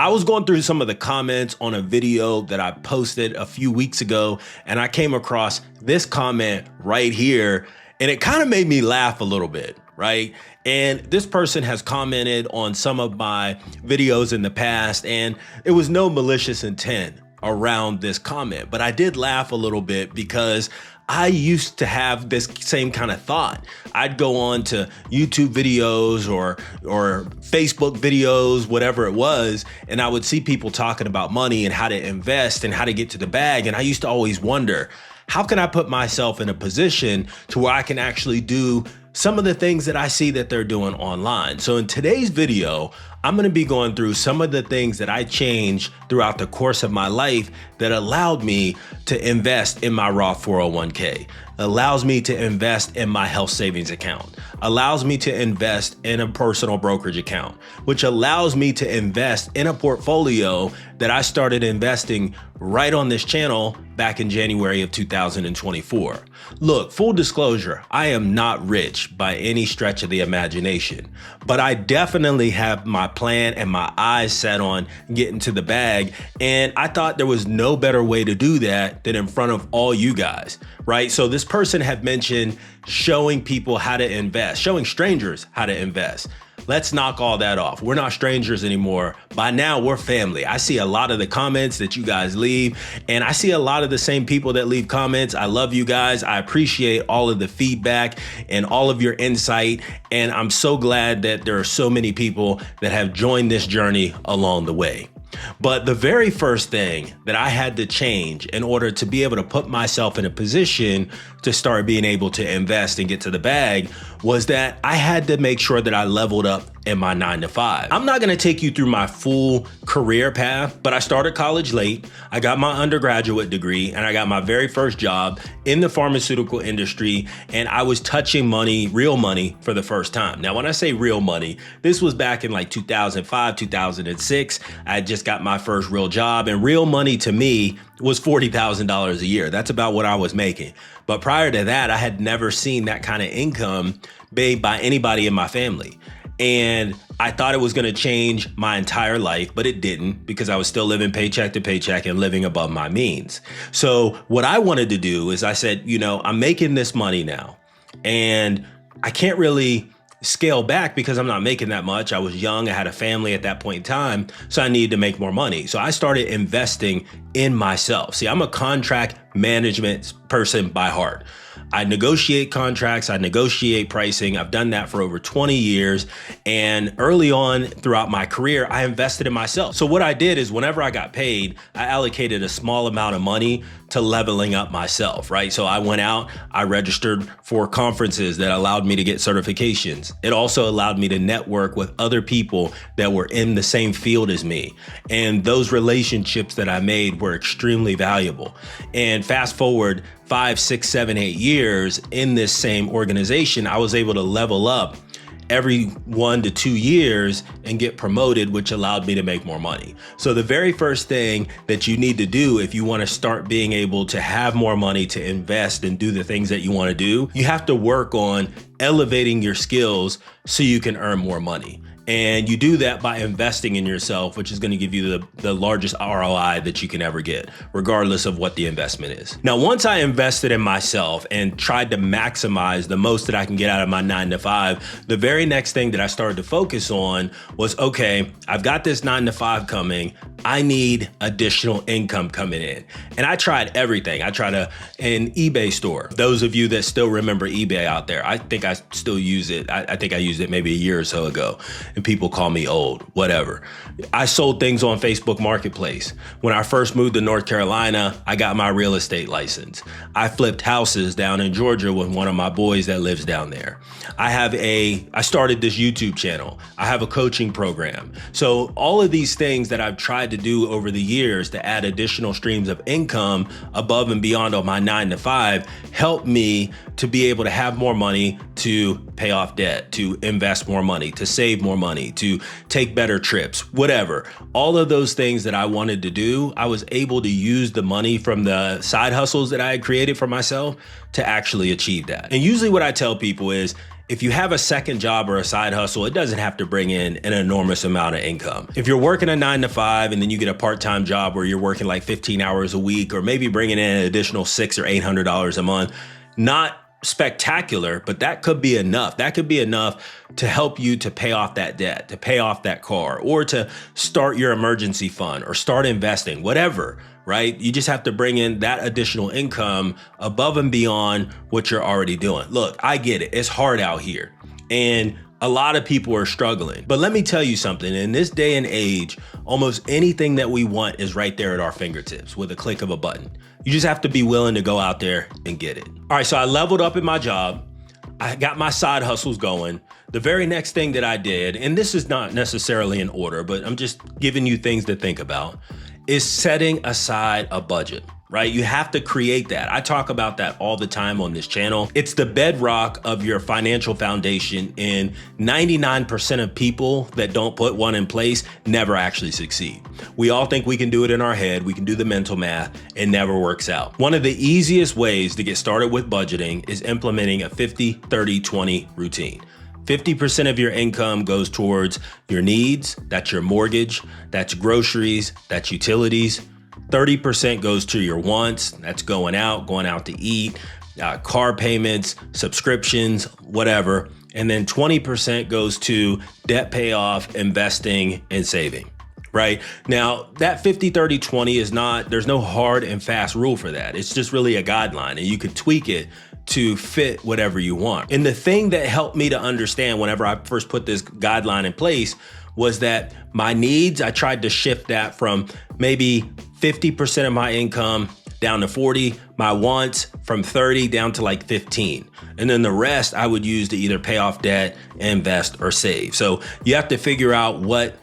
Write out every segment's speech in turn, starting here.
I was going through some of the comments on a video that I posted a few weeks ago, and I came across this comment right here, and it kind of made me laugh a little bit, right? And this person has commented on some of my videos in the past, and it was no malicious intent around this comment, but I did laugh a little bit because I used to have this same kind of thought. I'd go on to YouTube videos or Facebook videos, whatever it was, and I would see people talking about money and how to invest and how to get to the bag. And I used to always wonder, how can I put myself in a position to where I can actually do some of the things that I see that they're doing online? So in today's video, I'm going to be going through some of the things that I changed throughout the course of my life that allowed me to invest in my Roth 401k, allows me to invest in my health savings account, allows me to invest in a personal brokerage account, which allows me to invest in a portfolio that I started investing right on this channel back in January of 2024. Look, full disclosure, I am not rich by any stretch of the imagination, but I definitely have my plan and my eyes set on getting to the bag. And I thought there was no better way to do that than in front of all you guys, right? So this person had mentioned showing people how to invest, showing strangers how to invest. Let's knock all that off. We're not strangers anymore. By now, we're family. I see a lot of the comments that you guys leave, and I see a lot of the same people that leave comments. I love you guys. I appreciate all of the feedback and all of your insight, and I'm so glad that there are so many people that have joined this journey along the way. But the very first thing that I had to change in order to be able to put myself in a position to start being able to invest and get to the bag was that I had to make sure that I leveled up in my 9-to-5. I'm not gonna take you through my full career path, but I started college late. I got my undergraduate degree and I got my very first job in the pharmaceutical industry, and I was touching money, real money, for the first time. Now, when I say real money, this was back in like 2005, 2006. I just got my first real job, and real money to me was $40,000 a year. That's about what I was making. But prior to that, I had never seen that kind of income made by anybody in my family. And I thought it was gonna change my entire life, but it didn't, because I was still living paycheck to paycheck and living above my means. So what I wanted to do is I said, I'm making this money now, and I can't really scale back because I'm not making that much. I was young, I had a family at that point in time, so I needed to make more money. So I started investing in myself. See, I'm a contract management person by heart. I negotiate contracts, I negotiate pricing. I've done that for over 20 years. And early on throughout my career, I invested in myself. So what I did is whenever I got paid, I allocated a small amount of money to leveling up myself, right? So I went out, I registered for conferences that allowed me to get certifications. It also allowed me to network with other people that were in the same field as me. And those relationships that I made were extremely valuable. And fast forward 5, 6, 7, 8 years in this same organization, I was able to level up every 1 to 2 years and get promoted, which allowed me to make more money. So the very first thing that you need to do if you want to start being able to have more money to invest and do the things that you want to do, you have to work on elevating your skills so you can earn more money. And you do that by investing in yourself, which is going to give you the largest ROI that you can ever get, regardless of what the investment is. Now, once I invested in myself and tried to maximize the most that I can get out of my 9-to-5, the very next thing that I started to focus on was, okay, I've got this 9-to-5 coming. I need additional income coming in. And I tried everything. I tried an eBay store. Those of you that still remember eBay out there, I think I still use it. I think I used it maybe a year or so ago. And people call me old, whatever. I sold things on Facebook Marketplace. When I first moved to North Carolina, I got my real estate license. I flipped houses down in Georgia with one of my boys that lives down there. I started this YouTube channel. I have a coaching program. So all of these things that I've tried to do over the years to add additional streams of income above and beyond on my 9-to-5 helped me to be able to have more money to pay off debt, to invest more money, to save more money, to take better trips, whatever. All of those things that I wanted to do, I was able to use the money from the side hustles that I had created for myself to actually achieve that. And usually what I tell people is, if you have a second job or a side hustle, it doesn't have to bring in an enormous amount of income. If you're working a 9 to 5 and then you get a part-time job where you're working like 15 hours a week, or maybe bringing in an additional $600 or $800 a month, not spectacular, but that could be enough. That could be enough to help you to pay off that debt, to pay off that car, or to start your emergency fund or start investing, whatever, right? You just have to bring in that additional income above and beyond what you're already doing. Look, I get it. It's hard out here, and a lot of people are struggling. But let me tell you something. In this day and age, almost anything that we want is right there at our fingertips with a click of a button. You just have to be willing to go out there and get it. All right, so I leveled up in my job. I got my side hustles going. The very next thing that I did, and this is not necessarily in order, but I'm just giving you things to think about, is setting aside a budget, right? You have to create that. I talk about that all the time on this channel. It's the bedrock of your financial foundation, and 99% of people that don't put one in place never actually succeed. We all think we can do it in our head. We can do the mental math. It never works out. One of the easiest ways to get started with budgeting is implementing a 50-30-20 routine. 50% of your income goes towards your needs. That's your mortgage, that's groceries, that's utilities. 30% goes to your wants. That's going out to eat, car payments, subscriptions, whatever. And then 20% goes to debt payoff, investing, and saving, right? Now, that 50-30-20 is not, there's no hard and fast rule for that. It's just really a guideline, and you could tweak it to fit whatever you want. And the thing that helped me to understand whenever I first put this guideline in place was that my needs, I tried to shift that from maybe 50% of my income down to 40, my wants from 30 down to like 15. And then the rest I would use to either pay off debt, invest, or save. So you have to figure out what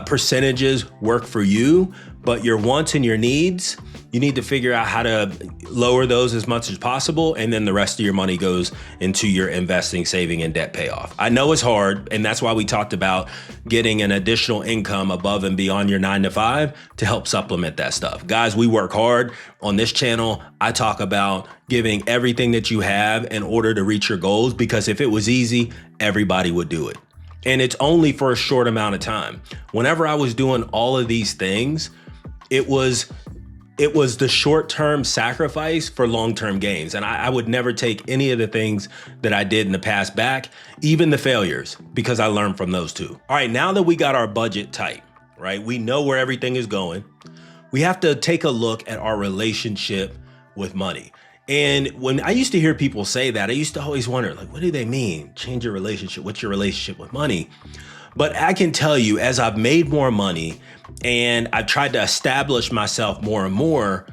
percentages work for you, but your wants and your needs, you need to figure out how to lower those as much as possible. And then the rest of your money goes into your investing, saving, and debt payoff. I know it's hard, and that's why we talked about getting an additional income above and beyond your 9 to 5 to help supplement that stuff. Guys, we work hard on this channel. I talk about giving everything that you have in order to reach your goals, because if it was easy, everybody would do it. And it's only for a short amount of time. Whenever I was doing all of these things, it was the short-term sacrifice for long-term gains. And I would never take any of the things that I did in the past back, even the failures, because I learned from those too. All right, now that we got our budget tight, right? We know where everything is going. We have to take a look at our relationship with money. And when I used to hear people say that, I used to always wonder, like, what do they mean? Change your relationship. What's your relationship with money? But I can tell you, as I've made more money and I've tried to establish myself more and more,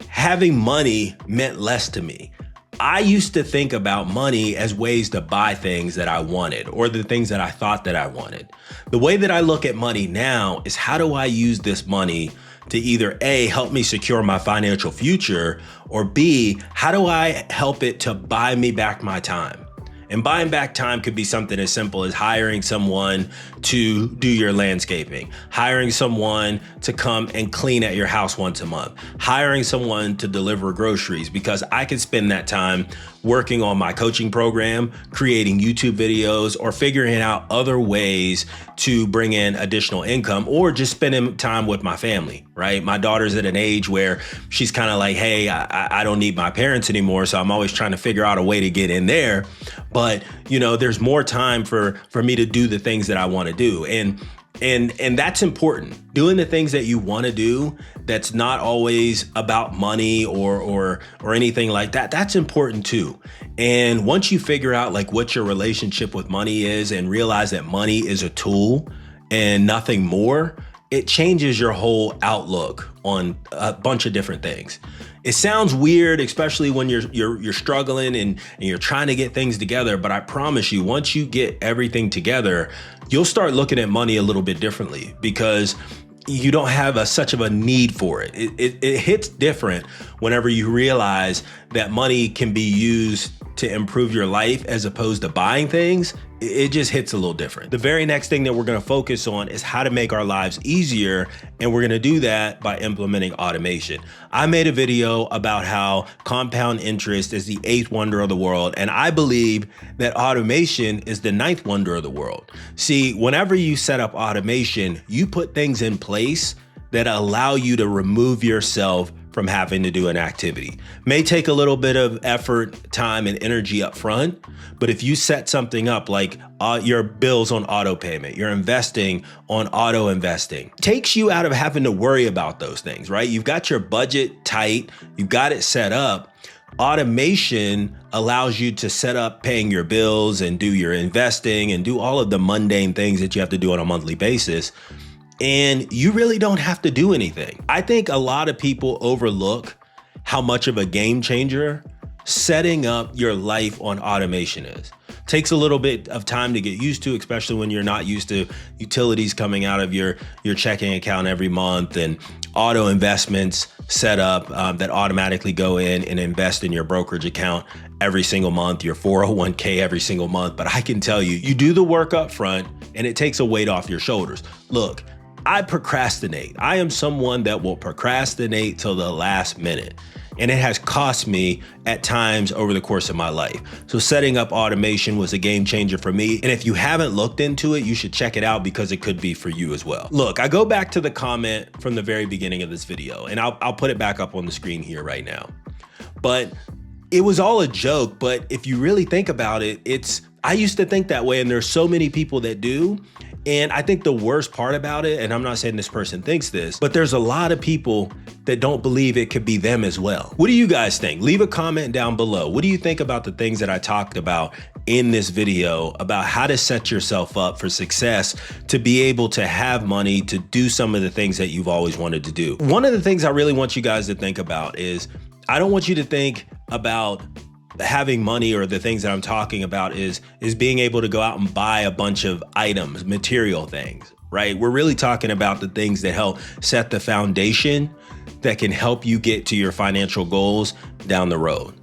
having money meant less to me. I used to think about money as ways to buy things that I wanted, or the things that I thought that I wanted. The way that I look at money now is, how do I use this money to either A, help me secure my financial future, or B, how do I help it to buy me back my time? And buying back time could be something as simple as hiring someone to do your landscaping, hiring someone to come and clean at your house once a month, hiring someone to deliver groceries, because I could spend that time working on my coaching program, creating YouTube videos, or figuring out other ways to bring in additional income, or just spending time with my family, right? My daughter's at an age where she's kind of like, hey, I don't need my parents anymore. So I'm always trying to figure out a way to get in there. But, you know, there's more time for me to do the things that I want to do. And that's important. Doing the things that you want to do, that's not always about money or anything like that. That's important too. And once you figure out like what your relationship with money is and realize that money is a tool and nothing more, it changes your whole outlook on a bunch of different things. It sounds weird, especially when you're struggling and you're trying to get things together. But I promise you, once you get everything together, you'll start looking at money a little bit differently, because you don't have such of a need for it. It hits different whenever you realize that money can be used to improve your life as opposed to buying things, it just hits a little different. The very next thing that we're gonna focus on is how to make our lives easier, and we're gonna do that by implementing automation. I made a video about how compound interest is the 8th wonder of the world, and I believe that automation is the 9th wonder of the world. See, whenever you set up automation, you put things in place that allow you to remove yourself from having to do an activity. May take a little bit of effort, time, and energy up front, but if you set something up like your bills on auto payment, you're investing on auto investing, takes you out of having to worry about those things, right? You've got your budget tight, you've got it set up. Automation allows you to set up paying your bills and do your investing and do all of the mundane things that you have to do on a monthly basis. And you really don't have to do anything. I think a lot of people overlook how much of a game changer setting up your life on automation is. Takes a little bit of time to get used to, especially when you're not used to utilities coming out of your checking account every month and auto investments set up that automatically go in and invest in your brokerage account every single month, your 401k every single month. But I can tell you, you do the work up front and it takes a weight off your shoulders. Look, I procrastinate. I am someone that will procrastinate till the last minute. And it has cost me at times over the course of my life. So setting up automation was a game changer for me. And if you haven't looked into it, you should check it out because it could be for you as well. Look, I go back to the comment from the very beginning of this video, and I'll put it back up on the screen here right now. But it was all a joke, but if you really think about it, I used to think that way, and there's so many people that do. And I think the worst part about it, and I'm not saying this person thinks this, but there's a lot of people that don't believe it could be them as well. What do you guys think? Leave a comment down below. What do you think about the things that I talked about in this video about how to set yourself up for success, to be able to have money, to do some of the things that you've always wanted to do? One of the things I really want you guys to think about is, I don't want you to think about having money or the things that I'm talking about is being able to go out and buy a bunch of items, material things, right? We're really talking about the things that help set the foundation that can help you get to your financial goals down the road.